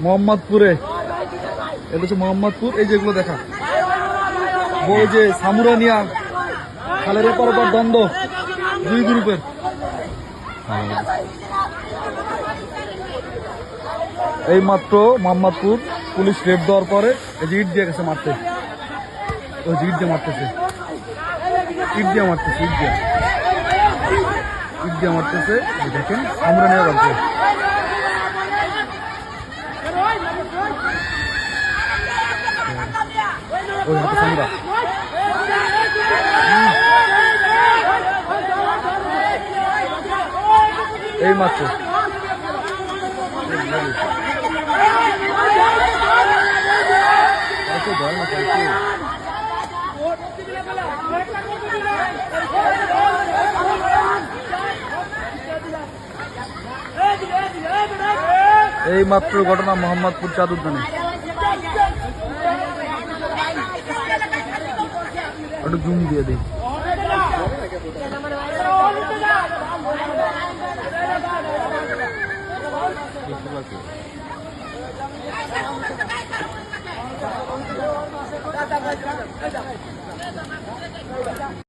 মোহাম্মদপুরে, এটা হচ্ছে মোহাম্মদপুর। এই যেগুলো দেখা বই যে সামুরানিয়া খালের এপার ওপার দ্বন্দ্ব দুই গ্রুপের। এই মাত্র মোহাম্মদপুর পুলিশ রেড দেওয়ার পরে এই যে ইট দিয়ে গেছে মারতে, ওই যে ইট দিয়ে মারতেছে, ইট দিয়ে মারতেছে, ইট দিয়ে মারতেছে। দেখেন সামুরানিয়া রাজ্যে ওই হাতে সামরা এই মাত্র এই মাত্র ঘটনা মোহাম্মদপুর চাঁদ উদ্যানে। একটু জুম দিয়ে দিই।